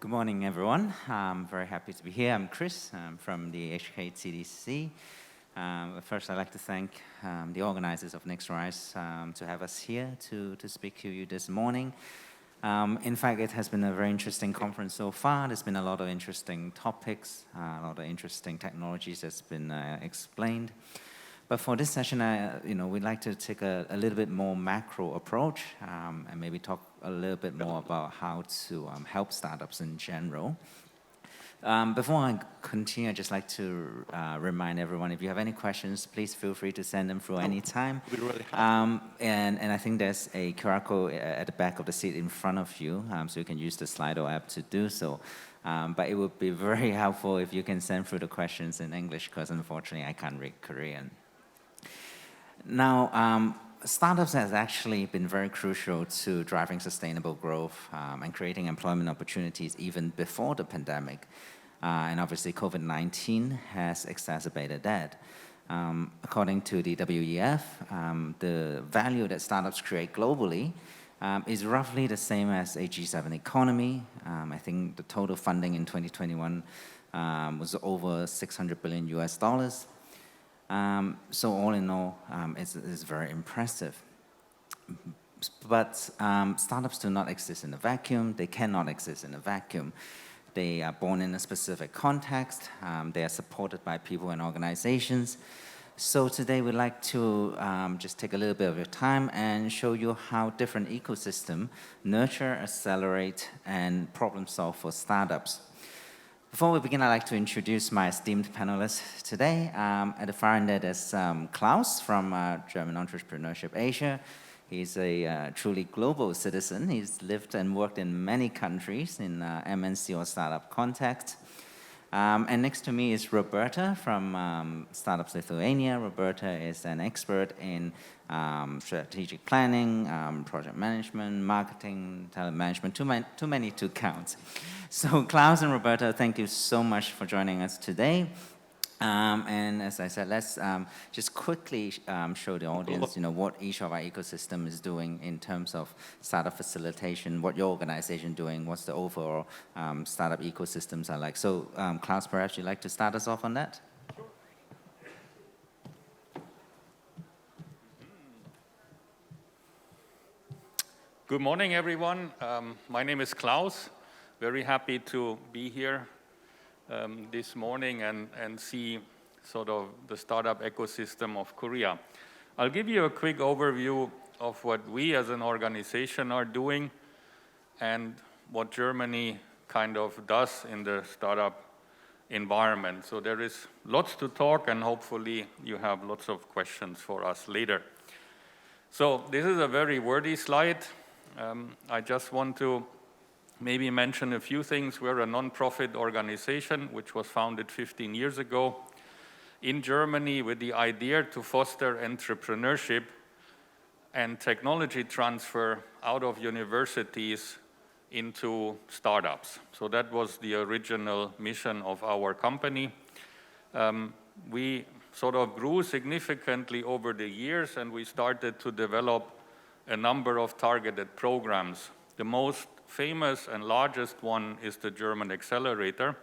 Good morning, everyone. I'm very happy to be here. I'm Chris from the HKTDC. First, I'd like to thank the organizers of NextRise to have us here to speak to you this morning. In fact, it has been a very interesting conference so far. There's been a lot of interesting topics, a lot of interesting technologies that's been explained. But for this session, we'd like to take a little bit more macro approach and maybe talk a little bit more about how to help startups in general. Before I continue, I'd just like to remind everyone, if you have any questions, please feel free to send them through any time. And I think there's a QR code at the back of the seat in front of you, so you can use the Slido app to do so. But it would be very helpful if you can send through the questions in English, because unfortunately I can't read Korean. Now, startups has actually been very crucial to driving sustainable growth and creating employment opportunities even before the pandemic. And obviously, COVID-19 has exacerbated that. According to the WEF, the value that startups create globally is roughly the same as a G7 economy. I think the total funding in 2021 was over $600 billion US. So all in all, it's very impressive. But startups do not exist in a vacuum. They cannot exist in a vacuum. They are born in a specific context. They are supported by people and organizations. So today we'd like to just take a little bit of your time and show you how different ecosystems nurture, accelerate, and problem solve for startups. Before we begin, I'd like to introduce my esteemed panelists today. At the far end, there's Claus from German Entrepreneurship Asia. He's a truly global citizen. He's lived and worked in many countries in MNC or startup context. And next to me is Roberta from Startups Lithuania. Roberta is an expert in strategic planning, project management, marketing, talent management, too many to count. So Claus and Roberta, thank you so much for joining us today. And as I said, let's just quickly show the audience, what each of our ecosystem is doing in terms of startup facilitation, what your organization is doing, what's the overall startup ecosystems are like. So Claus, perhaps you'd like to start us off on that? Sure. Good morning, everyone. My name is Claus. Very happy to be here this morning and see sort of the startup ecosystem of Korea. I'll give you a quick overview of what we as an organization are doing and what Germany kind of does in the startup environment. So there is lots to talk, and hopefully you have lots of questions for us later. So this is a very wordy slide. I just want to maybe mention a few things. We're a non-profit organization which was founded 15 years ago in Germany with the idea to foster entrepreneurship and technology transfer out of universities into startups. So that was the original mission of our company. We sort of grew significantly over the years, and we started to develop a number of targeted programs. The most famous and largest one is the German Accelerator.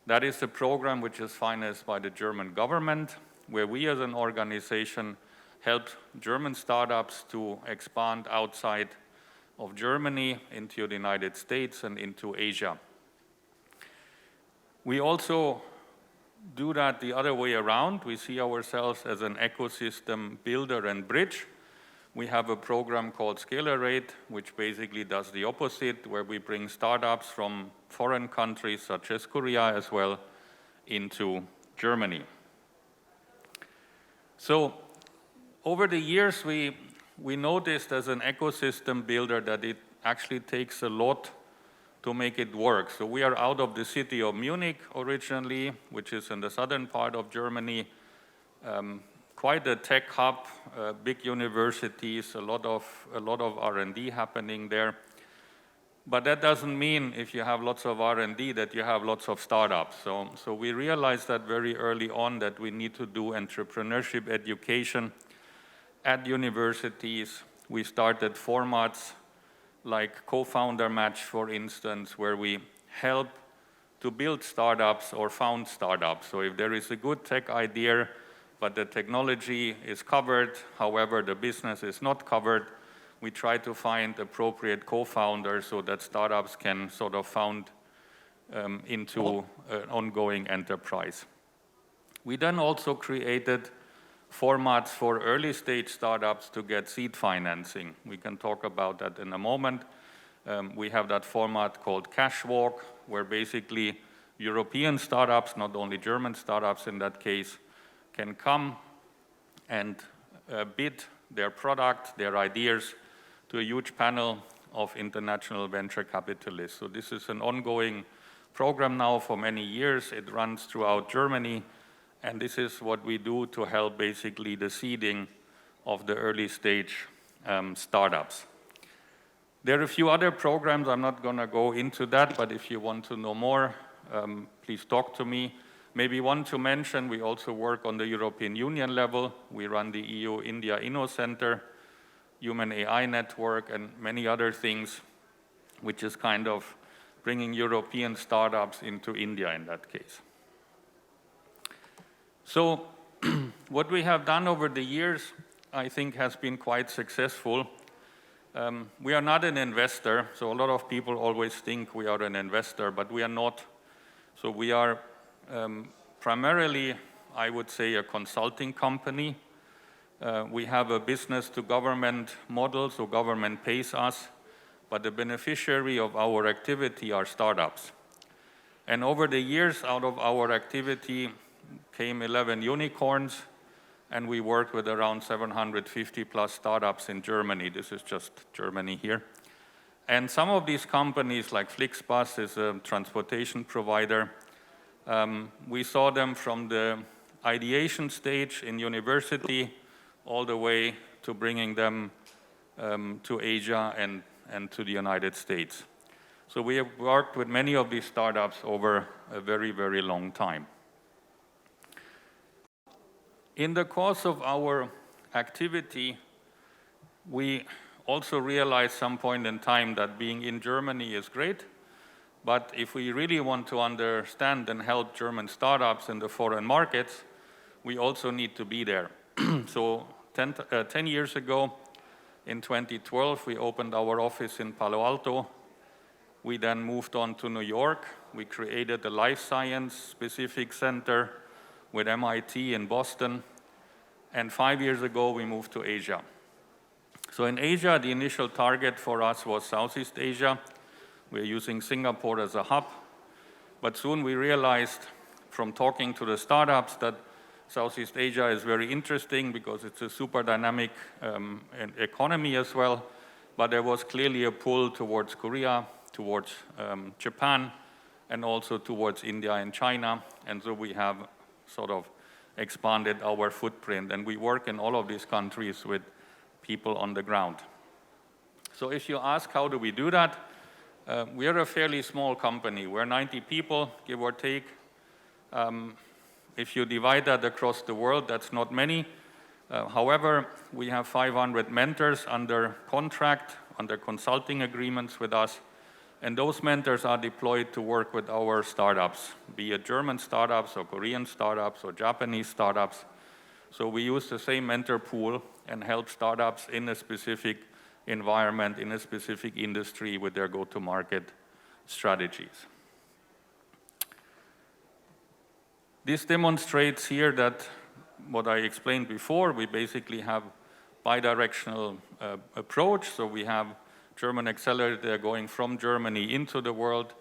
That is a program which is financed by the German government, where we as an organization help German startups to expand outside of Germany into the United States and into Asia. We also do that the other way around. We see ourselves as an ecosystem builder and bridge. We have a program called Accelerate, which basically does the opposite, where we bring startups from foreign countries, such as Korea as well, into Germany. So over the years, we noticed as an ecosystem builder that it actually takes a lot to make it work. So we are out of the city of Munich originally, which is in the southern part of Germany. Quite a tech hub, big universities, a lot of R&D happening there. But that doesn't mean if you have lots of R&D that you have lots of startups. So we realized that very early on that we need to do entrepreneurship education at universities. We started formats like co-founder match, for instance, where we help to build startups or found startups. So if there is a good tech idea, but the technology is covered, however, the business is not covered, we try to find appropriate co-founders so that startups can sort of found into an ongoing enterprise. We then also created formats for early stage startups to get seed financing. We can talk about that in a moment. We have that format called Cash Walk, where basically European startups, not only German startups in that case, can come and bid their product, their ideas, to a huge panel of international venture capitalists. So this is an ongoing program now for many years. It runs throughout Germany, and this is what we do to help basically the seeding of the early stage startups. There are a few other programs. I'm not going to go into that, but if you want to know more, please talk to me. Maybe one to mention, we also work on the European Union level. We run the EU India Inno Center, Human AI Network, and many other things, which is kind of bringing European startups into India in that case. So what we have done over the years, I think, has been quite successful. We are not an investor, so a lot of people always think we are an investor, but we are not. So we are primarily, I would say, a consulting company. We have a business to government model, so government pays us, but the beneficiary of our activity are startups. And over the years, out of our activity came 11 unicorns, and we worked with around 750 plus startups in Germany. This is just Germany here. And some of these companies, like Flixbus is a transportation provider, we saw them from the ideation stage in university all the way to bringing them to Asia and to the United States. So we have worked with many of these startups over a very, very long time. In the course of our activity, we also realized some point in time that being in Germany is great, but if we really want to understand and help German startups in the foreign markets, we also need to be there. So 10 years ago, in 2012, we opened our office in Palo Alto. We then moved on to New York. We created a life science specific center with MIT in Boston. And 5 years ago, we moved to Asia. So in Asia, the initial target for us was Southeast Asia. We're using Singapore as a hub. But soon we realized from talking to the startups that Southeast Asia is very interesting because it's a super dynamic economy as well. But there was clearly a pull towards Korea, towards Japan, and also towards India and China. And so we have sort of expanded our footprint. And we work in all of these countries with people on the ground. So if you ask how do we do that, we are a fairly small company. We're 90 people, give or take. If you divide that across the world, that's not many. However, we have 500 mentors under contract, under consulting agreements with us. And those mentors are deployed to work with our startups, be it German startups or Korean startups or Japanese startups. So we use the same mentor pool and help startups in a specific environment, in a specific industry with their go-to-market strategies. This demonstrates here that what I explained before, we basically have bidirectional approach. So we have German Accelerator going from Germany into the world.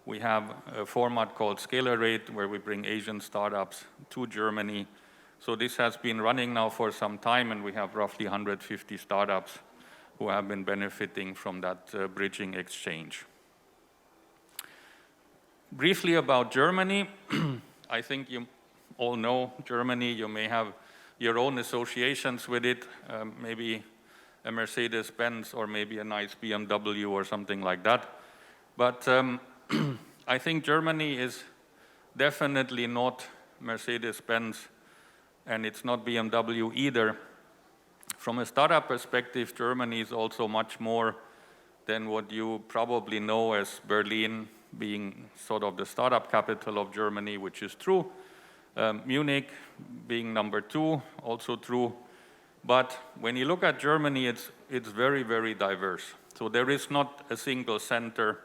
We have a format called Accelerate, where we bring Asian startups to Germany. So this has been running now for some time, and we have roughly 150 startups who have been benefiting from that bridging exchange. Briefly about Germany, I think you all know Germany. You may have your own associations with it, maybe a Mercedes-Benz or maybe a nice BMW or something like that. But I think Germany is definitely not Mercedes-Benz, and it's not BMW either. From a startup perspective, Germany is also much more than what you probably know as Berlin, being sort of the startup capital of Germany, which is true. Munich being number 2, also true. But when you look at Germany, it's very, very diverse. So there is not a single center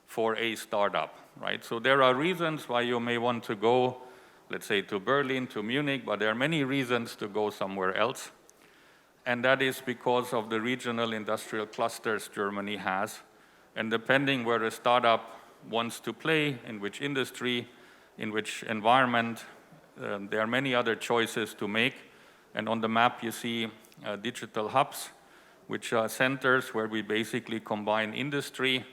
for a startup, right? So there are reasons why you may want to go, let's say, to Berlin, to Munich, but there are many reasons to go somewhere else. And that is because of the regional industrial clusters Germany has. And depending where a startup wants to play, in which industry, in which environment, there are many other choices to make. And on the map you see digital hubs, which are centers where we basically combine industry,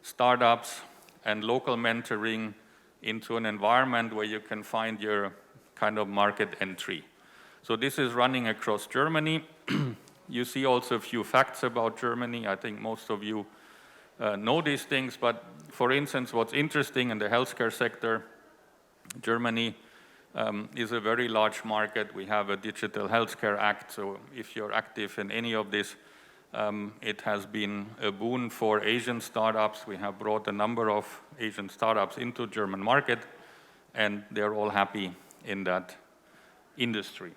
startups, and local mentoring into an environment where you can find your kind of market entry. So this is running across Germany. You see also a few facts about Germany. I think most of you know these things, but for instance, what's interesting in the healthcare sector, Germany is a very large market. We have a Digital Healthcare Act, so if you're active in any of this, it has been a boon for Asian startups. We have brought a number of Asian startups into German market, and they're all happy in that industry.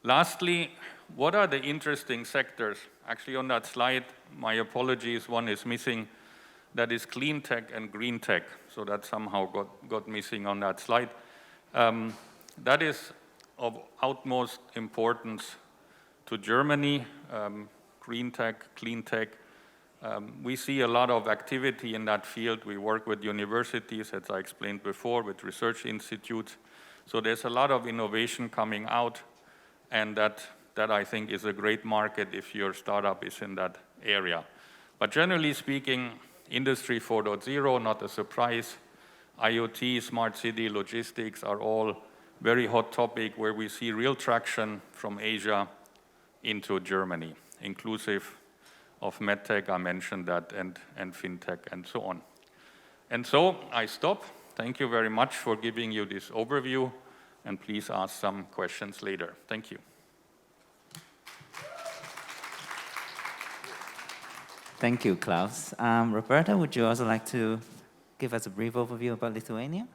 Lastly, what are the interesting sectors? Actually, on that slide, my apologies, one is missing. That is clean tech and green tech. So that somehow got missing on that slide. That is of utmost importance to Germany, green tech, clean tech. We see a lot of activity in that field. We work with universities, as I explained before, with research institutes. So there's a lot of innovation coming out, and that I think is a great market if your startup is in that area. But generally speaking, Industry 4.0, not a surprise. IoT, smart city, logistics are all very hot topic where we see real traction from Asia into Germany, inclusive of medtech, I mentioned that, and fintech, and so on. And so I stop. Thank you very much for giving you this overview, and please ask some questions later. Thank you. Thank you, Klaus. Roberta, would you also like to give us a brief overview about Lithuania?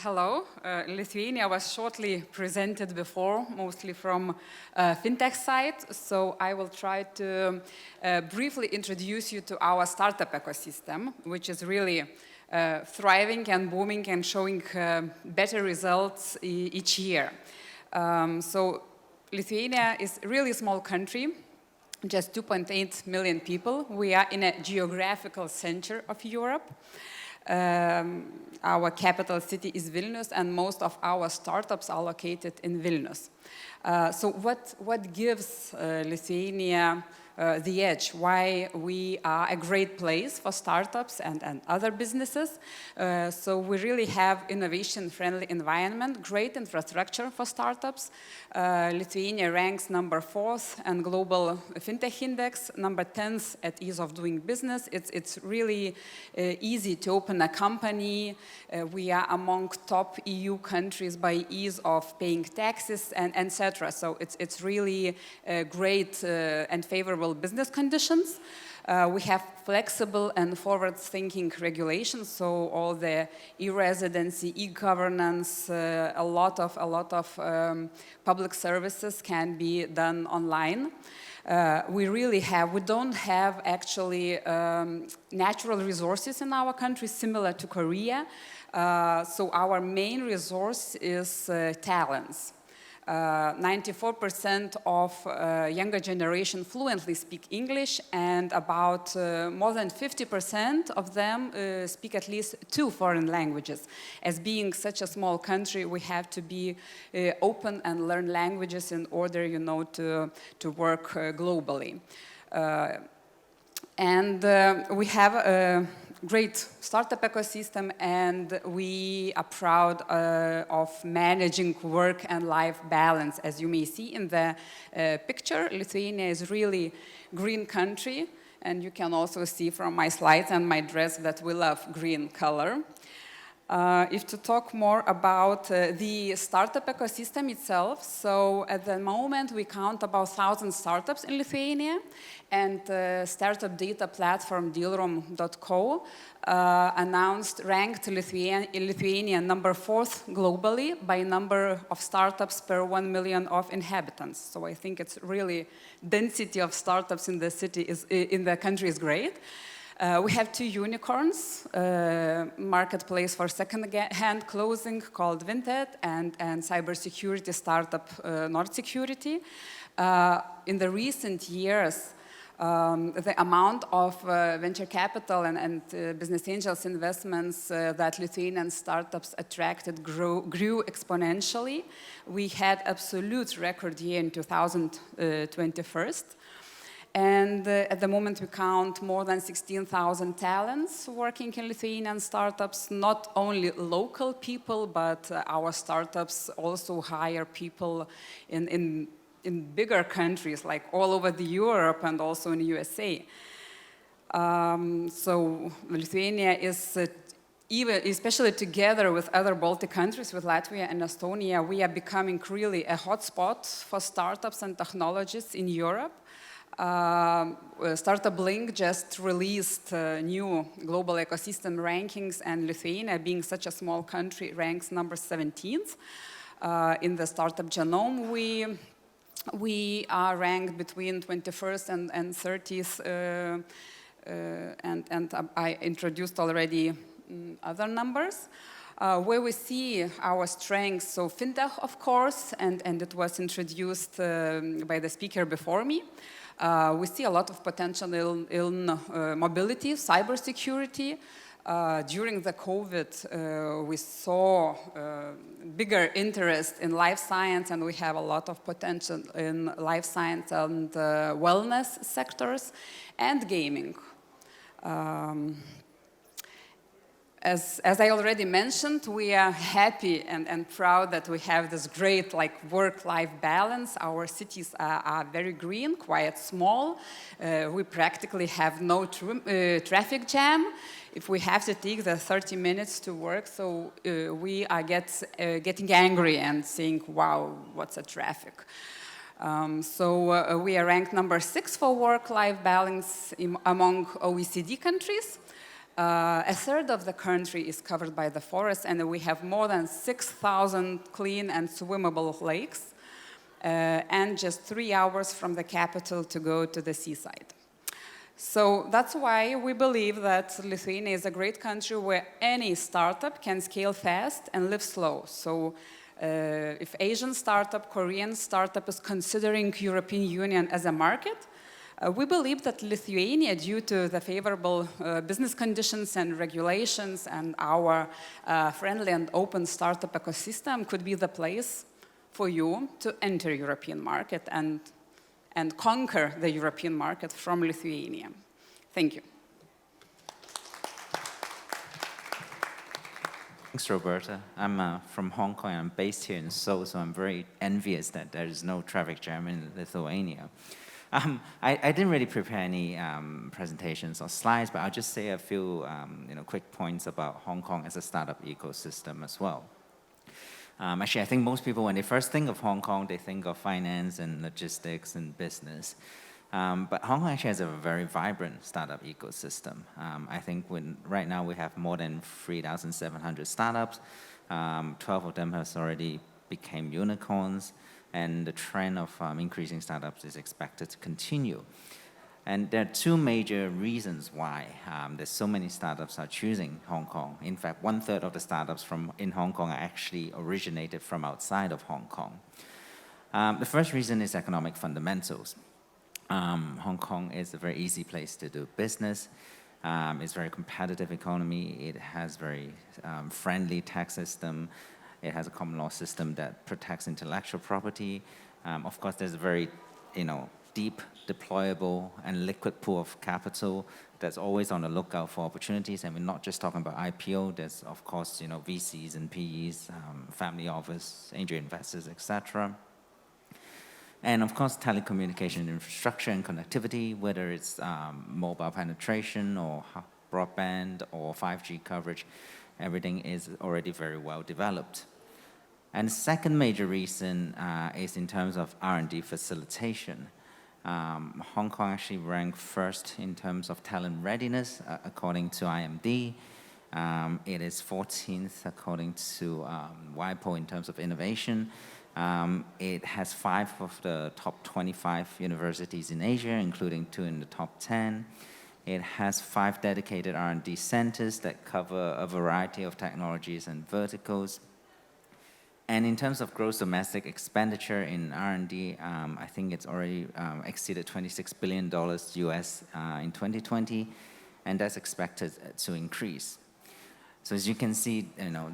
Hello. Lithuania was shortly presented before, mostly from fintech side. So I will try to briefly introduce you to our startup ecosystem, which is really thriving and booming and showing better results each year. So Lithuania is a really small country, just 2.8 million people. We are in a geographical center of Europe. Our capital city is Vilnius, and most of our startups are located in Vilnius. So what gives Lithuania the edge? Why we are a great place for startups and other businesses? So we really have innovation-friendly environment, great infrastructure for startups. Lithuania ranks number 4th in global fintech index, number 10th at ease of doing business. It's really easy to open a company. We are among top EU countries by ease of paying taxes and etc. So it's really great and favorable business conditions. We have flexible and forward-thinking regulations, so all the e-residency, e-governance, a lot of public services can be done online. We don't have actually natural resources in our country similar to Korea. So our main resource is talents. 94% of younger generation fluently speak English, and about more than 50% of them speak at least 2 foreign languages. As being such a small country, we have to be open and learn languages in order, to work globally. And we have a great startup ecosystem, and we are proud of managing work and life balance. As you may see in the picture, Lithuania is really green country, and you can also see from my slides and my dress that we love green color. If to talk more about the startup ecosystem itself, so at the moment we count about 1,000 startups in Lithuania, and startup data platform dealroom.co ranked Lithuania number 4th globally by number of startups per 1 million of inhabitants. So I think it's really density of startups in the city in the country is great. We have 2 unicorns, marketplace for second-hand clothing called Vinted, and cybersecurity startup Nord Security. In the recent years, the amount of venture capital and business angels investments that Lithuanian startups attracted grew exponentially. We had absolute record year in 2021. And at the moment, we count more than 16,000 talents working in Lithuanian startups, not only local people, but our startups also hire people in bigger countries, like all over the Europe and also in the USA. So Lithuania is, especially together with other Baltic countries, with Latvia and Estonia, we are becoming really a hotspot for startups and technologies in Europe. Startup Link just released new global ecosystem rankings, and Lithuania, being such a small country, ranks number 17th. In the startup genome, we are ranked between 21st and 30th, and I introduced already other numbers. Where we see our strengths, so fintech, of course, and it was introduced by the speaker before me. We see a lot of potential in mobility, cybersecurity. During the COVID, we saw bigger interest in life science, and we have a lot of potential in life science and wellness sectors, and gaming. As I already mentioned, we are happy and proud that we have this great work-life balance. Our cities are very green, quite small. We practically have no traffic jam. If we have to take the 30 minutes to work, so we are getting angry and saying, wow, what's a traffic? So we are ranked number 6 for work-life balance among OECD countries. A third of the country is covered by the forest, and we have more than 6,000 clean and swimmable lakes, and just 3 hours from the capital to go to the seaside. So that's why we believe that Lithuania is a great country where any startup can scale fast and live slow. So if Asian startup, Korean startup is considering European Union as a market, we believe that Lithuania, due to the favorable business conditions and regulations and our friendly and open startup ecosystem, could be the place for you to enter European market and conquer the European market from Lithuania. Thank you. Thanks, Roberta. I'm from Hong Kong. I'm based here in Seoul, so I'm very envious that there is no traffic jam in Lithuania. I didn't really prepare any presentations or slides, but I'll just say a few quick points about Hong Kong as a startup ecosystem as well. Actually, I think most people, when they first think of Hong Kong, they think of finance and logistics and business. But Hong Kong actually has a very vibrant startup ecosystem. I think right now we have more than 3,700 startups. 12 of them has already became unicorns. And the trend of increasing startups is expected to continue. And there are 2 major reasons why there's so many startups are choosing Hong Kong. In fact, 1/3 of the startups in Hong Kong are actually originated from outside of Hong Kong. The first reason is economic fundamentals. Hong Kong is a very easy place to do business. It's a very competitive economy. It has very friendly tax system. It has a common law system that protects intellectual property. Of course, there's a very, deep, deployable, and liquid pool of capital that's always on the lookout for opportunities. And we're not just talking about IPO. There's, of course, VCs and PEs, family office, angel investors, etc. And of course, telecommunication infrastructure and connectivity, whether it's mobile penetration or broadband or 5G coverage. Everything is already very well developed. And the second major reason is in terms of R&D facilitation. Hong Kong actually ranked first in terms of talent readiness, according to IMD. It is 14th according to WIPO in terms of innovation. It has 5 of the top 25 universities in Asia, including 2 in the top 10. It has 5 dedicated R&D centers that cover a variety of technologies and verticals. And in terms of gross domestic expenditure in R&D, I think it's already exceeded $26 billion US in 2020, and that's expected to increase. So as you can see,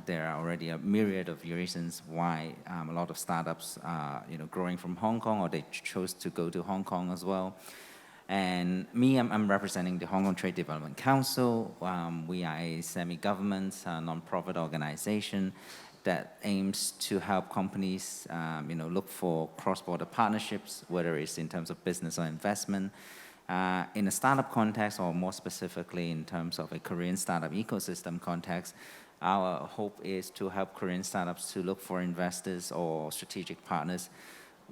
there are already a myriad of reasons why a lot of startups are growing from Hong Kong, or they chose to go to Hong Kong as well. And me, I'm representing the Hong Kong Trade Development Council. We are a semi-government, non-profit organization that aims to help companies look for cross-border partnerships, whether it's in terms of business or investment. In a startup context, or more specifically in terms of a Korean startup ecosystem context, our hope is to help Korean startups to look for investors or strategic partners,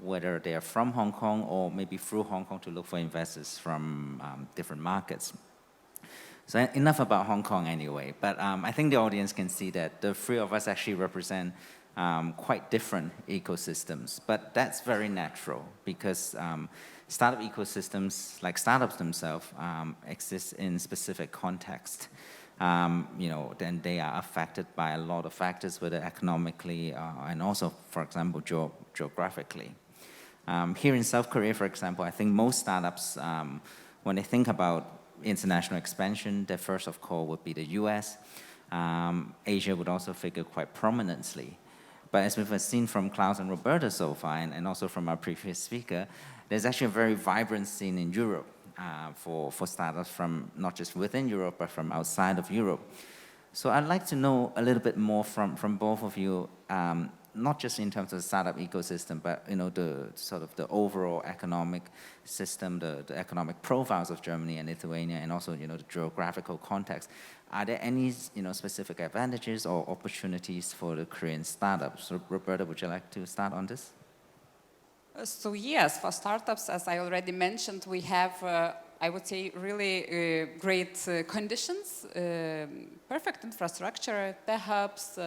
whether they are from Hong Kong or maybe through Hong Kong to look for investors from different markets. So enough about Hong Kong anyway, but I think the audience can see that the 3 of us actually represent quite different ecosystems, but that's very natural because startup ecosystems, like startups themselves, exist in specific context. Then they are affected by a lot of factors, whether economically and also, for example, geographically. Here in South Korea, for example, I think most startups, when they think about international expansion, their first of call would be the US. Asia would also figure quite prominently. But as we've seen from Claus and Roberta so far, and also from our previous speaker, there's actually a very vibrant scene in Europe for startups from not just within Europe, but from outside of Europe. So I'd like to know a little bit more from both of you, not just in terms of the startup ecosystem, but the sort of the overall economic system, the economic profiles of Germany and Lithuania, and also the geographical context. Are there any specific advantages or opportunities for the Korean startups? So Roberta, would you like to start on this? So yes, for startups, as I already mentioned, we have, I would say, really great conditions, perfect infrastructure, the hubs,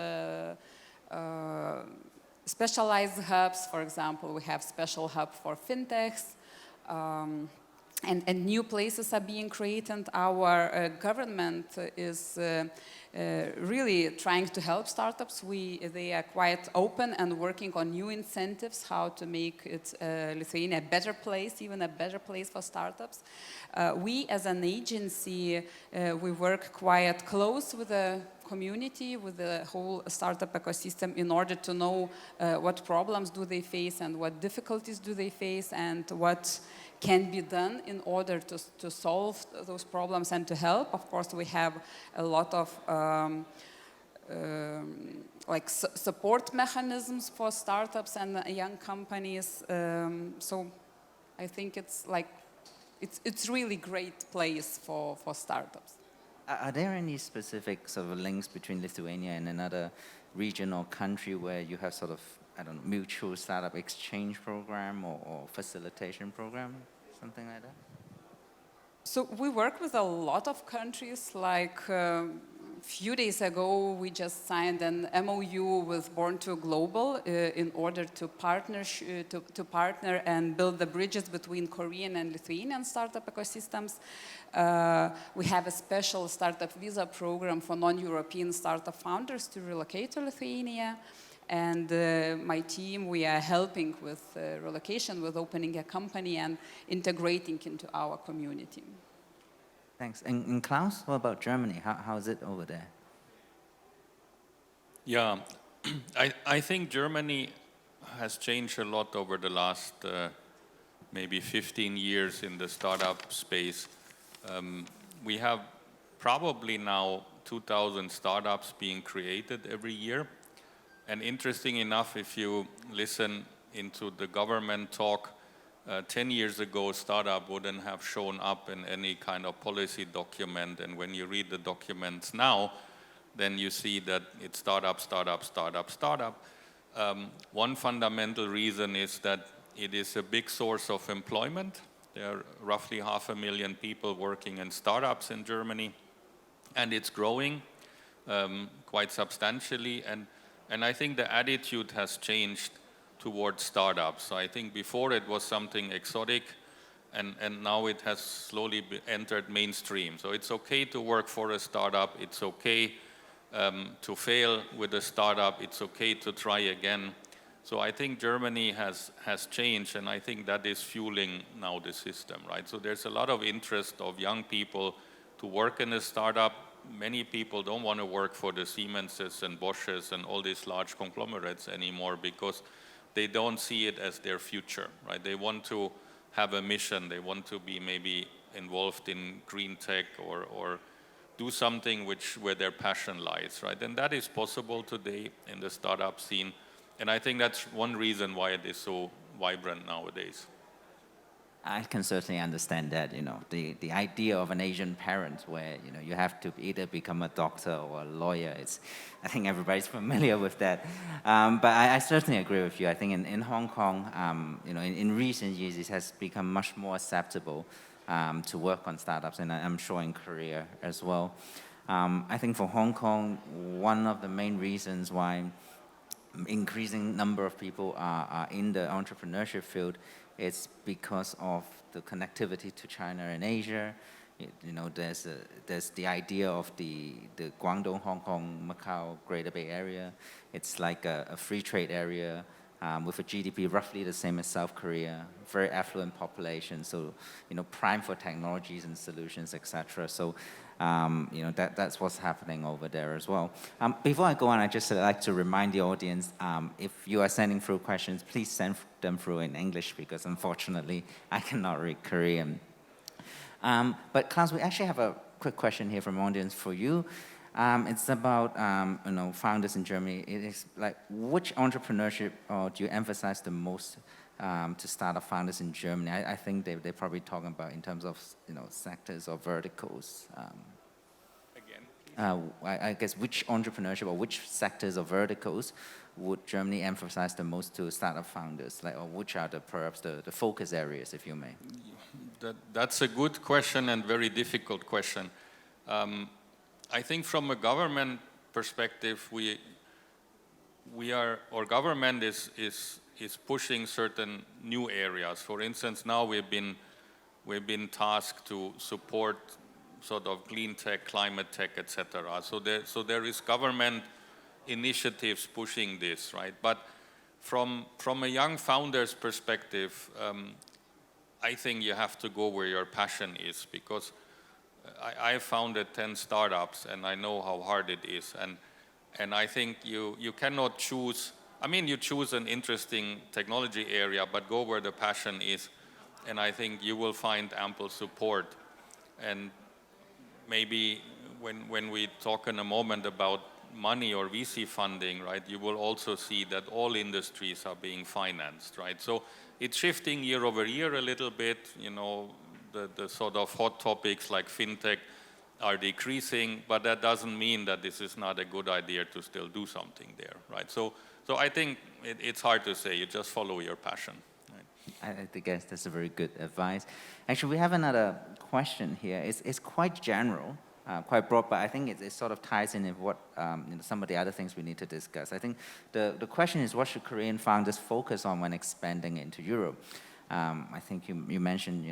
specialized hubs. For example, we have special hub for fintechs, and new places are being created. Our government is really trying to help startups. They are quite open and working on new incentives, how to make Lithuania a better place, even a better place for startups. We as an agency, we work quite close with the community, with the whole startup ecosystem, in order to know what problems do they face and what difficulties do they face and what can be done in order to solve those problems and to help. Of course, we have a lot of support mechanisms for startups and young companies. So I think it's really great place for startups. Are there any specific sort of links between Lithuania and another region or country where you have sort of, mutual startup exchange program or facilitation program, something like that? So we work with a lot of countries. Like a few days ago, we just signed an MOU with Born to Global in order to partner and build the bridges between Korean and Lithuanian startup ecosystems. We have a special startup visa program for non-European startup founders to relocate to Lithuania. And my team, we are helping with relocation, with opening a company and integrating into our community. Thanks. And Klaus, what about Germany? How is it over there? Yeah, I think Germany has changed a lot over the last maybe 15 years in the startup space. We have probably now 2,000 startups being created every year. And interesting enough, if you listen into the government talk, 10 years ago, startup wouldn't have shown up in any kind of policy document. And when you read the documents now, then you see that it's startup, startup, startup, startup. One fundamental reason is that it is a big source of employment. There are roughly 500,000 people working in startups in Germany, and it's growing quite substantially. And I think the attitude has changed towards startups. So I think before it was something exotic, and now it has slowly entered mainstream. So it's okay to work for a startup. It's okay to fail with a startup. It's okay to try again. So I think Germany has changed, and I think that is fueling now the system, right? So there's a lot of interest of young people to work in a startup. Many people don't want to work for the Siemenses and Bosches and all these large conglomerates anymore because they don't see it as their future, right? They want to have a mission. They want to be maybe involved in green tech or do something where their passion lies, right? And that is possible today in the startup scene. And I think that's one reason why it is so vibrant nowadays. I can certainly understand that, the idea of an Asian parent where, you have to either become a doctor or a lawyer. I think everybody's familiar with that. But I certainly agree with you. I think in Hong Kong, in recent years, it has become much more acceptable to work on startups, and I'm sure in Korea as well. I think for Hong Kong, one of the main reasons why increasing number of people are in the entrepreneurship field, it's because of the connectivity to China and Asia. There's the idea of the Guangdong, Hong Kong, Macau, Greater Bay Area. It's like a free trade area with a GDP roughly the same as South Korea, very affluent population, so prime for technologies and solutions, etc. So that's what's happening over there as well. Before I go on, I just like to remind the audience, if you are sending through questions, please send them through in English because unfortunately I cannot read Korean. But Klaus, we actually have a quick question here from audience for you. It's about founders in Germany. It is like, which entrepreneurship do you emphasize the most to start up founders in Germany? I think they're probably talking about in terms of sectors or verticals. Again, I guess which entrepreneurship or which sectors or verticals would Germany emphasize the most to start up founders? Like, or which are perhaps the focus areas, if you may? That's a good question and very difficult question. I think from a government perspective, our government is pushing certain new areas. For instance, now we've been tasked to support sort of clean tech, climate tech, etc. So there is government initiatives pushing this, right? But from a young founder's perspective, I think you have to go where your passion is, because I founded 10 startups and I know how hard it is. And I think you cannot choose, you choose an interesting technology area, but go where the passion is. And I think you will find ample support. And maybe when we talk in a moment about money or VC funding, right, you will also see that all industries are being financed, right? So it's shifting year over year a little bit, the sort of hot topics like fintech are decreasing, but that doesn't mean that this is not a good idea to still do something there, right? So I think it's hard to say, you just follow your passion. Right? I guess that's a very good advice. Actually, we have another question here. It's quite general, quite broad, but I think it sort of ties in with what some of the other things we need to discuss. I think the question is, what should Korean founders focus on when expanding into Europe? I think you mentioned,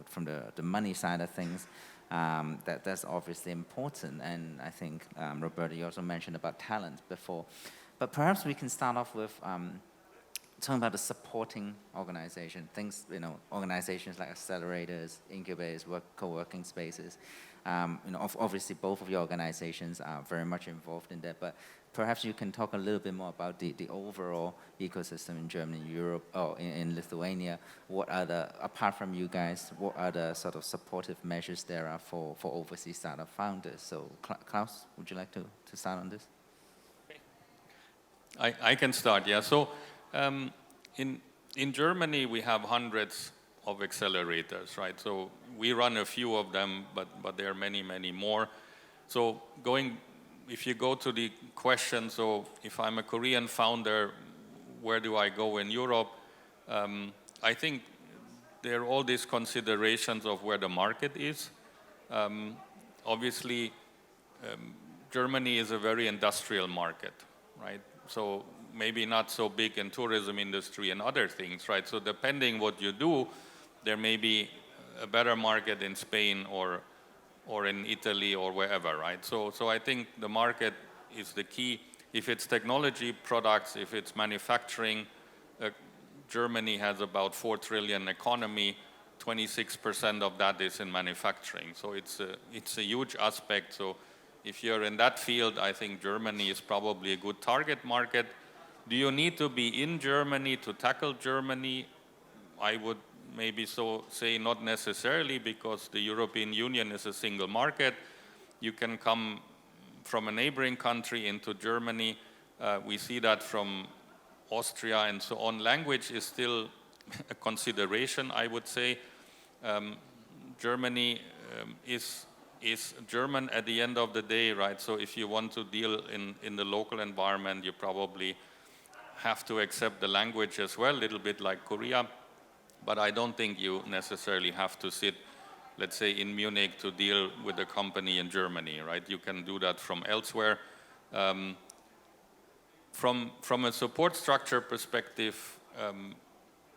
from the money side of things, that's obviously important. And I think, Roberta, you also mentioned about talent before. But perhaps we can start off with talking about the supporting organization, things, organizations like accelerators, incubators, co-working spaces. Obviously both of your organizations are very much involved in that, but perhaps you can talk a little bit more about the overall ecosystem in Germany, Europe, or in Lithuania. What are apart from you guys, what are the sort of supportive measures there are for overseas startup founders? So Klaus, would you like to start on this? I can start, yeah. So in Germany, we have hundreds of accelerators, right? So we run a few of them, but there are many, many more. So going if you go to the question, so if I'm a Korean founder, where do I go in Europe? I think there are all these considerations of where the market is. Obviously, Germany is a very industrial market, right? So maybe not so big in tourism industry and other things, right? So depending what you do, there may be a better market in Spain or in Italy or wherever, right? So I think the market is the key. If it's technology products, if it's manufacturing, Germany has about 4 trillion economy, 26% of that is in manufacturing. So it's a huge aspect. So if you're in that field, I think Germany is probably a good target market. Do you need to be in Germany to tackle Germany? I would maybe say not necessarily, because the European Union is a single market. You can come from a neighboring country into Germany. We see that from Austria and so on. Language is still a consideration, I would say. Germany is German at the end of the day, right? So if you want to deal in the local environment, you probably have to accept the language as well, a little bit like Korea. But I don't think you necessarily have to sit, let's say, in Munich to deal with a company in Germany, right? You can do that from elsewhere. From a support structure perspective,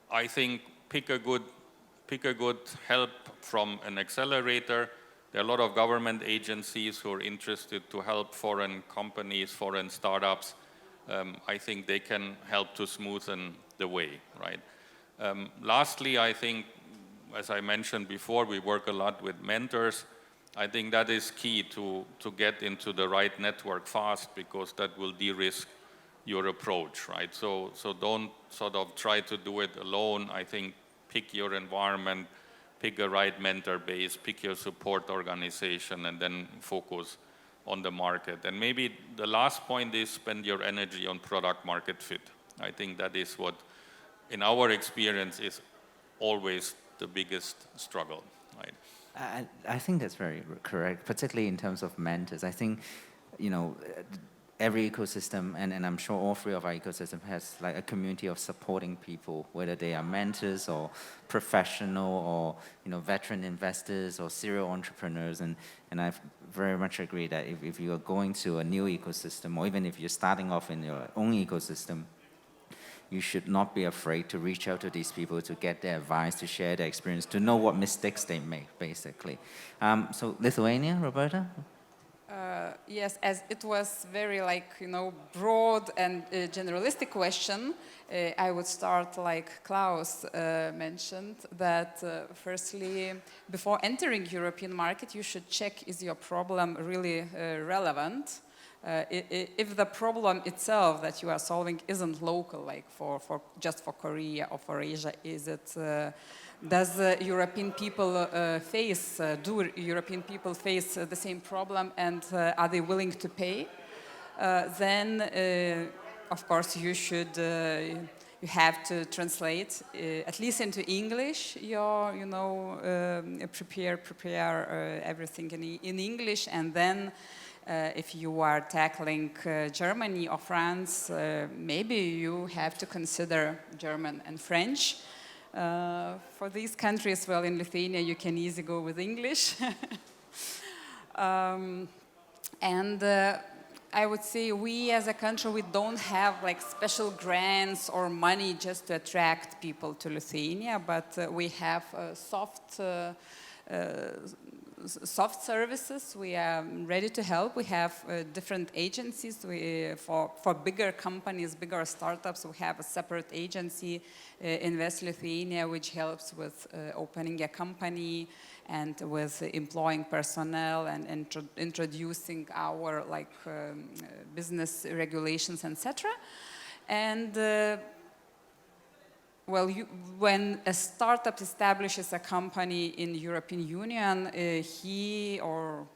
I think pick a good help from an accelerator. There are a lot of government agencies who are interested to help foreign companies, foreign startups. I think they can help to smoothen the way, right? Lastly, I think, as I mentioned before, we work a lot with mentors. I think that is key to get into the right network fast, because that will de-risk your approach, right? So don't sort of try to do it alone. I think pick your environment, pick a right mentor base, pick your support organization, and then focus on the market. And maybe the last point is spend your energy on product market fit. I think that is what, in our experience, is always the biggest struggle, right? I think that's very correct, particularly in terms of mentors. I think, every ecosystem, and I'm sure all three of our ecosystem has like a community of supporting people, whether they are mentors or professional or veteran investors or serial entrepreneurs. And I very much agree that if you are going to a new ecosystem, or even if you're starting off in your own ecosystem, you should not be afraid to reach out to these people, to get their advice, to share their experience, to know what mistakes they make, basically. So Lithuania, Roberta? Yes, as it was very broad and generalistic question, I would start like Klaus mentioned, that firstly, before entering European market, you should check, is your problem really relevant? If the problem itself that you are solving isn't local, like just for Korea or for Asia, is it? Does European people do European people face the same problem, and are they willing to pay? Then, of course, you have to translate at least into English. Your prepare everything in English, and then. If you are tackling Germany or France, maybe you have to consider German and French. For these countries, well, in Lithuania, you can easily go with English. And I would say we as a country, we don't have like special grants or money just to attract people to Lithuania, but we have soft services. We are ready to help. We have different agencies. For bigger companies, bigger startups, we have a separate agency, Invest Lithuania, which helps with opening a company and with employing personnel and introducing our business regulations, etc. And when a startup establishes a company in the European Union, he or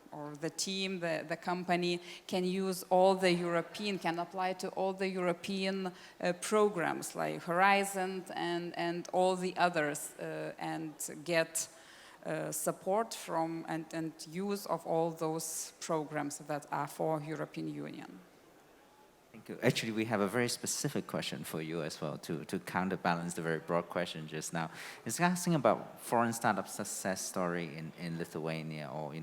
the team, the company, can apply to all the European programs like Horizon and all the others, and get support from and use of all those programs that are for European Union. Thank you. Actually, we have a very specific question for you as well to counterbalance the very broad question just now. It's asking about foreign startup success story in Lithuania, or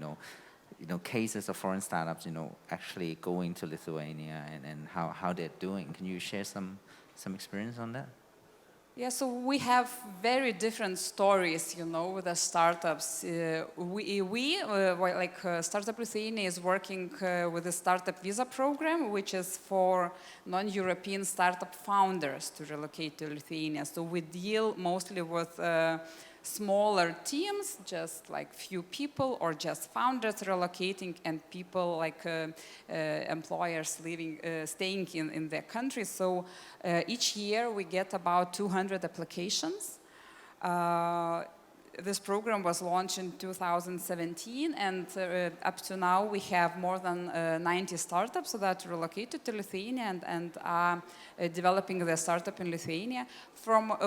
cases of foreign startups actually going to Lithuania and how they're doing. Can you share some experience on that? Yeah, so we have very different stories, with the startups. Startup Lithuania is working with the Startup Visa program, which is for non-European startup founders to relocate to Lithuania. So we deal mostly with smaller teams, just like few people, or just founders relocating, and people like employers staying in their country. So each year we get about 200 applications. This program was launched in 2017, and up to now we have more than 90 startups that relocated to Lithuania and are developing their startup in Lithuania.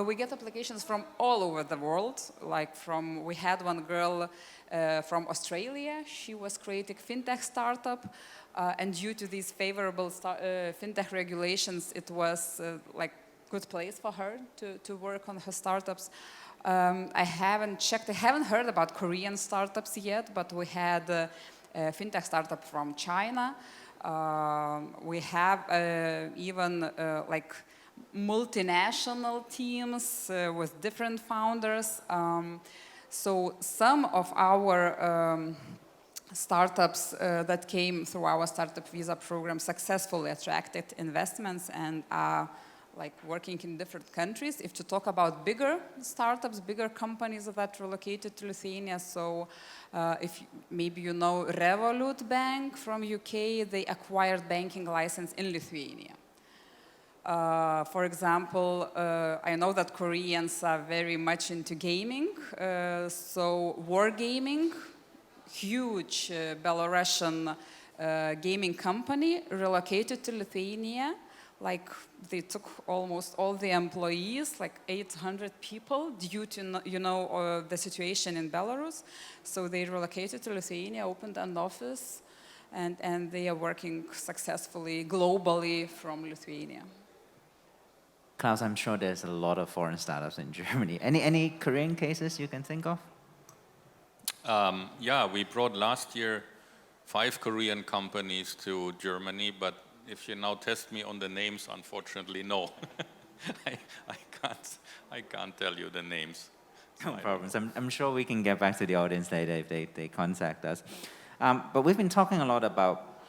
We get applications from all over the world. We had one girl from Australia. She was creating fintech startup, and due to these favorable fintech regulations, it was good place for her to work on her startups. I haven't checked. I haven't heard about Korean startups yet, but we had a fintech startup from China. We have even multinational teams with different founders. So some of our startups that came through our Startup Visa program successfully attracted investments and are working in different countries. If to talk about bigger startups, bigger companies that relocated to Lithuania, so if maybe you know Revolut Bank from UK, they acquired banking license in Lithuania. For example, I know that Koreans are very much into gaming, so Wargaming, huge Belarusian gaming company, relocated to Lithuania. They took almost all the employees, 800 people, due to the situation in Belarus. So they relocated to Lithuania, opened an office, and they are working successfully globally from Lithuania. Klaus, I'm sure there's a lot of foreign startups in Germany. Any Korean cases you can think of? Yeah, we brought last year 5 Korean companies to Germany, but if you now test me on the names, unfortunately, no. I can't tell you the names. No problems. I'm sure we can get back to the audience later if they contact us. But we've been talking a lot about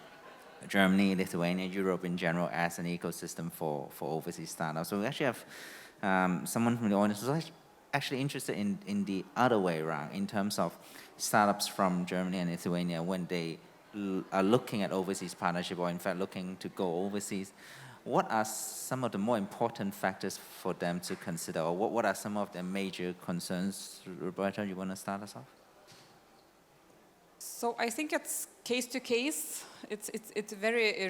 Germany, Lithuania, Europe in general as an ecosystem for overseas startups. So we actually have someone from the audience who's actually interested in the other way around, in terms of startups from Germany and Lithuania when they are looking at overseas partnership, or in fact looking to go overseas. What are some of the more important factors for them to consider, or what are some of their major concerns? Roberta, you want to start us off? So I think it's case to case. It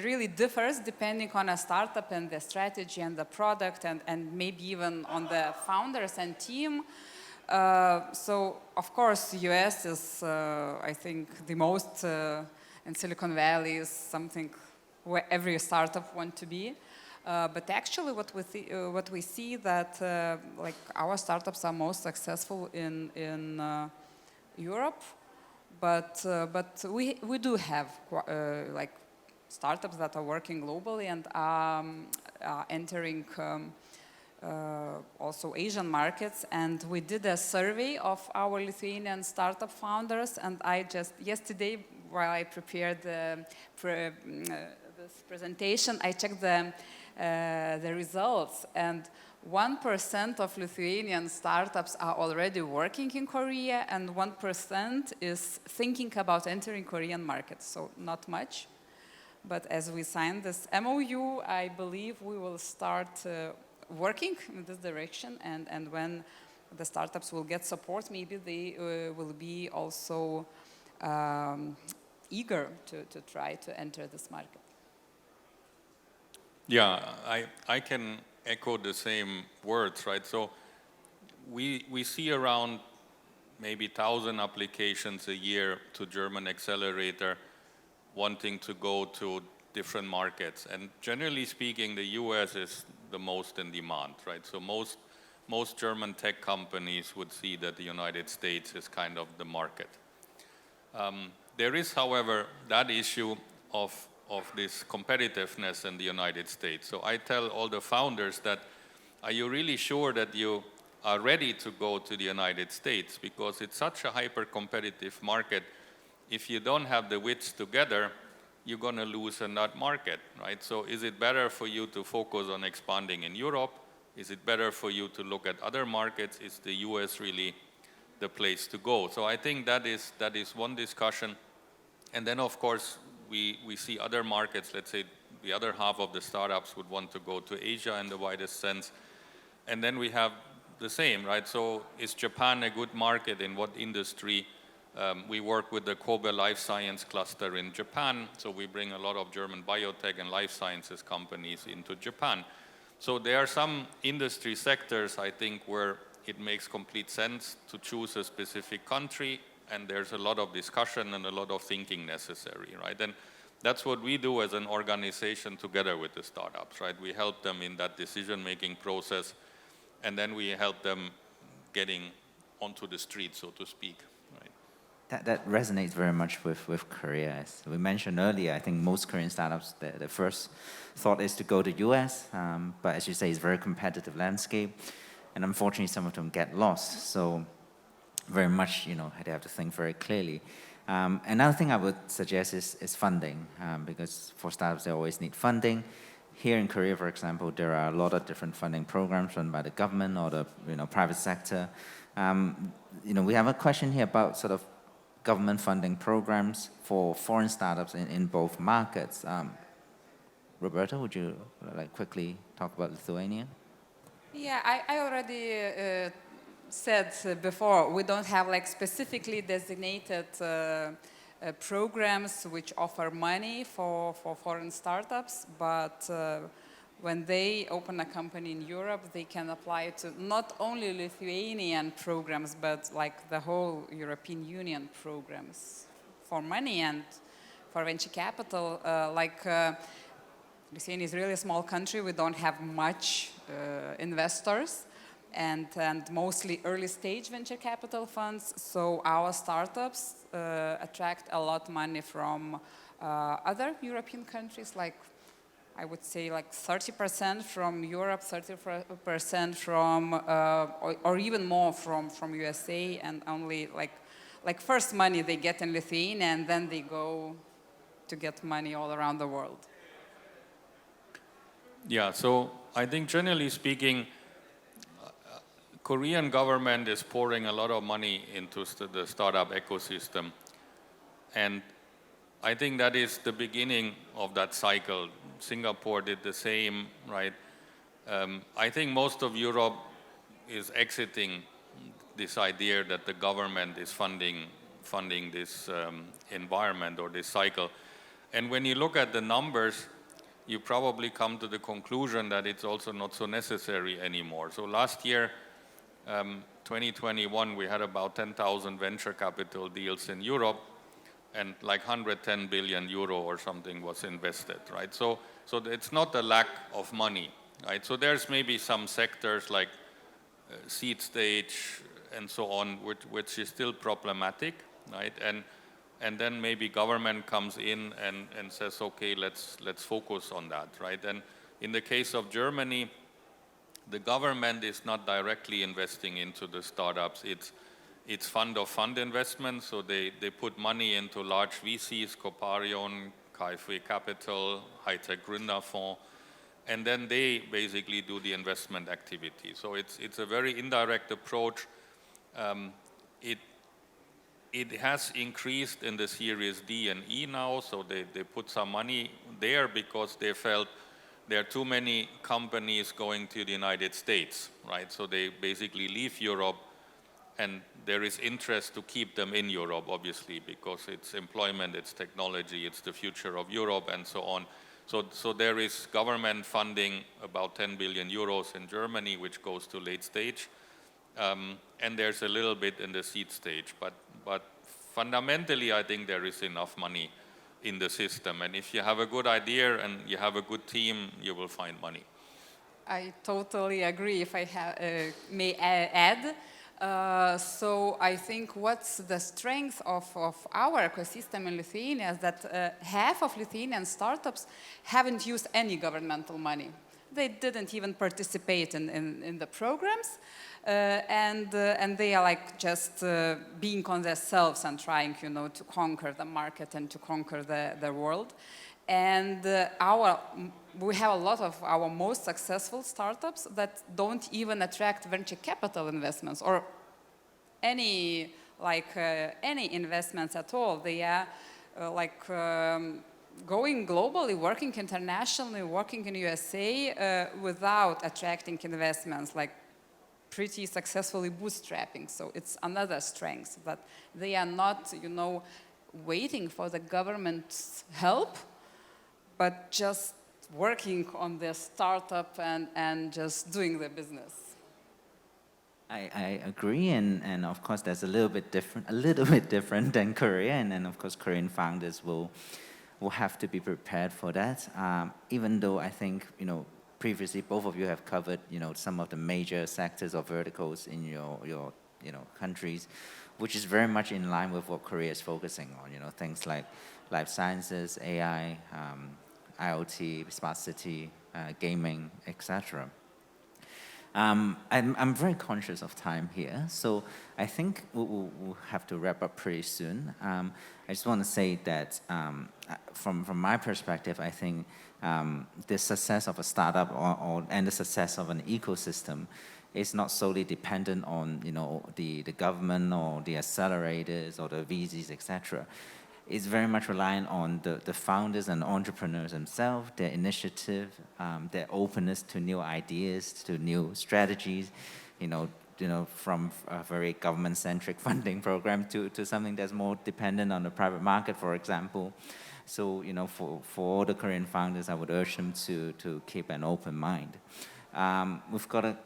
really differs depending on a startup and the strategy and the product and maybe even on the founders and team. So of course, US is I think the most, and Silicon Valley is something where every startup wants to be. But actually, what we see that our startups are most successful in Europe. But we do have startups that are working globally and are entering also Asian markets. And we did a survey of our Lithuanian startup founders. And I just yesterday, while I prepared this presentation, I checked the results. And 1% of Lithuanian startups are already working in Korea, and 1% is thinking about entering Korean market. So not much. But as we sign this MOU, I believe we will start working in this direction. And when the startups will get support, maybe they will be also eager to try to enter this market. Yeah, I can echo the same words, right? So we see around maybe 1,000 applications a year to German Accelerator wanting to go to different markets. And generally speaking, the US is the most in demand, right? So most German tech companies would see that the United States is kind of the market. There is, however, that issue of this competitiveness in the United States. So I tell all the founders that, are you really sure that you are ready to go to the United States? Because it's such a hyper-competitive market. If you don't have the wits together, you're going to lose in that market, right? So is it better for you to focus on expanding in Europe? Is it better for you to look at other markets? Is the US really the place to go? So I think that is one discussion. And then, of course, we see other markets. Let's say the other half of the startups would want to go to Asia in the widest sense. And then we have the same, right? So is Japan a good market? In what industry? We work with the Kobe Life Science Cluster in Japan, so we bring a lot of German biotech and life sciences companies into Japan. So there are some industry sectors, I think, where it makes complete sense to choose a specific country, and there's a lot of discussion and a lot of thinking necessary, right? And that's what we do as an organization together with the startups, right? We help them in that decision-making process, and then we help them getting onto the street, so to speak. That resonates very much with Korea. As we mentioned earlier, I think most Korean startups, the first thought is to go to US, but as you say, it's a very competitive landscape, and unfortunately some of them get lost. So very much, they have to think very clearly. Another thing I would suggest is funding, because for startups they always need funding. Here in Korea, for example, there are a lot of different funding programs run by the government or the private sector. We have a question here about sort of government funding programs for foreign startups in both markets. Roberta, would you quickly talk about Lithuania? Yeah, I already said before, we don't have specifically designated programs which offer money for foreign startups, but when they open a company in Europe, they can apply to not only Lithuanian programs, but the whole European Union programs for money and for venture capital. Lithuania is really a small country. We don't have much investors and mostly early stage venture capital funds. So our startups attract a lot of money from other European countries, I would say 30% from Europe, 30% from, or even more from USA, and only first money they get in Lithuania, and then they go to get money all around the world. Yeah, so I think generally speaking, Korean government is pouring a lot of money into the startup ecosystem, and I think that is the beginning of that cycle. Singapore did the same, right? I think most of Europe is exiting this idea that the government is funding this environment or this cycle. And when you look at the numbers, you probably come to the conclusion that it's also not so necessary anymore. So last year, 2021, we had about 10,000 venture capital deals in Europe, and 110 billion euro or something was invested, right? So it's not a lack of money, right? So there's maybe some sectors like seed stage and so on, which is still problematic, right? And then maybe government comes in and says, okay, let's focus on that, right? And in the case of Germany, the government is not directly investing into the startups. It's fund-of-fund investment, so they put money into large VCs, Coparion, KfW Capital, High-Tech Gründerfonds, and then they basically do the investment activity. So it's a very indirect approach. It has increased in the Series D and E now, so they put some money there because they felt there are too many companies going to the United States, right? So they basically leave Europe, and there is interest to keep them in Europe, obviously, because it's employment, it's technology, it's the future of Europe, and so on. So there is government funding, about 10 billion euros in Germany, which goes to late stage. and there's a little bit in the seed stage. But fundamentally, I think there is enough money in the system. And if you have a good idea and you have a good team, you will find money. I totally agree. If I may add, so I think what's the strength of our ecosystem in Lithuania is that half of Lithuanian startups haven't used any governmental money. They didn't even participate in the programs, and they are like just being on themselves and trying, to conquer the market and to conquer the world. And we have a lot of our most successful startups that don't even attract venture capital investments or any investments at all. They are going globally, working internationally, working in USA without attracting investments, like pretty successfully bootstrapping. So it's another strength that they are not, waiting for the government's help, but just working on their startup and just doing the business. I agree, and of course that's a little bit different than Korea, and of course Korean founders will have to be prepared for that. Even though I think previously both of you have covered some of the major sectors or verticals in your countries, which is very much in line with what Korea is focusing on. Things like life sciences, AI, IoT, smart city, gaming, etc. I'm very conscious of time here, so I think we'll have to wrap up pretty soon. I just want to say that from my perspective, I think the success of a startup and the success of an ecosystem is not solely dependent on the government or the accelerators or the VCs, etc. It's very much reliant on the founders and entrepreneurs themselves, their initiative, their openness to new ideas, to new strategies, from a very government-centric funding program to something that's more dependent on the private market, for example. So, for all the Korean founders, I would urge them to keep an open mind. We've got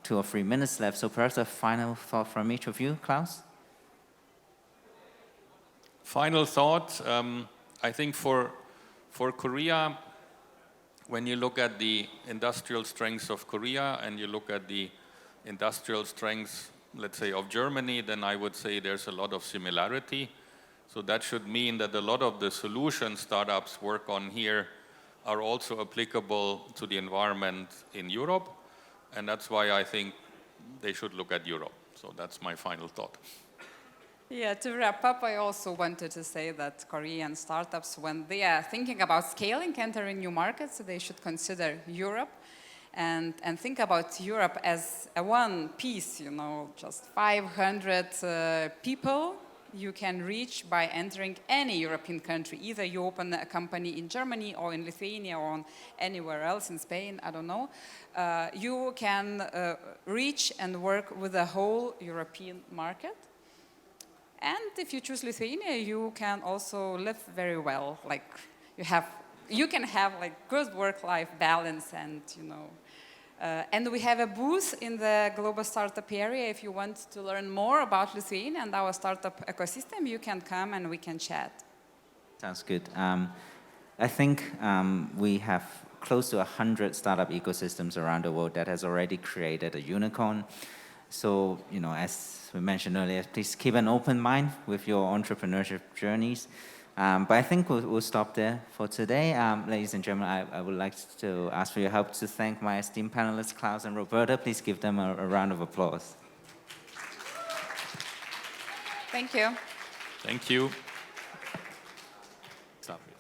2 or 3 minutes left, so perhaps a final thought from each of you, Klaus? Final thought, I think for Korea, when you look at the industrial strengths of Korea and you look at the industrial strengths, let's say, of Germany, then I would say there's a lot of similarity. So that should mean that a lot of the solution startups work on here are also applicable to the environment in Europe, and that's why I think they should look at Europe. So that's my final thought. Yeah, to wrap up, I also wanted to say that Korean startups, when they are thinking about scaling, entering new markets, they should consider Europe and think about Europe as a one piece, just 500 people you can reach by entering any European country. Either you open a company in Germany or in Lithuania or anywhere else in Spain, I don't know. You can reach and work with the whole European market. And if you choose Lithuania, you can also live very well. Like you can have good work-life balance, and and we have a booth in the global startup area. If you want to learn more about Lithuania and our startup ecosystem, you can come and we can chat. Sounds good. I think we have close to 100 startup ecosystems around the world that has already created a unicorn. So, as we mentioned earlier, please keep an open mind with your entrepreneurship journeys. But I think we'll stop there for today. Ladies and gentlemen, I would like to ask for your help to thank my esteemed panelists, Klaus and Roberta. Please give them a round of applause. Thank you. Thank you. Stop it.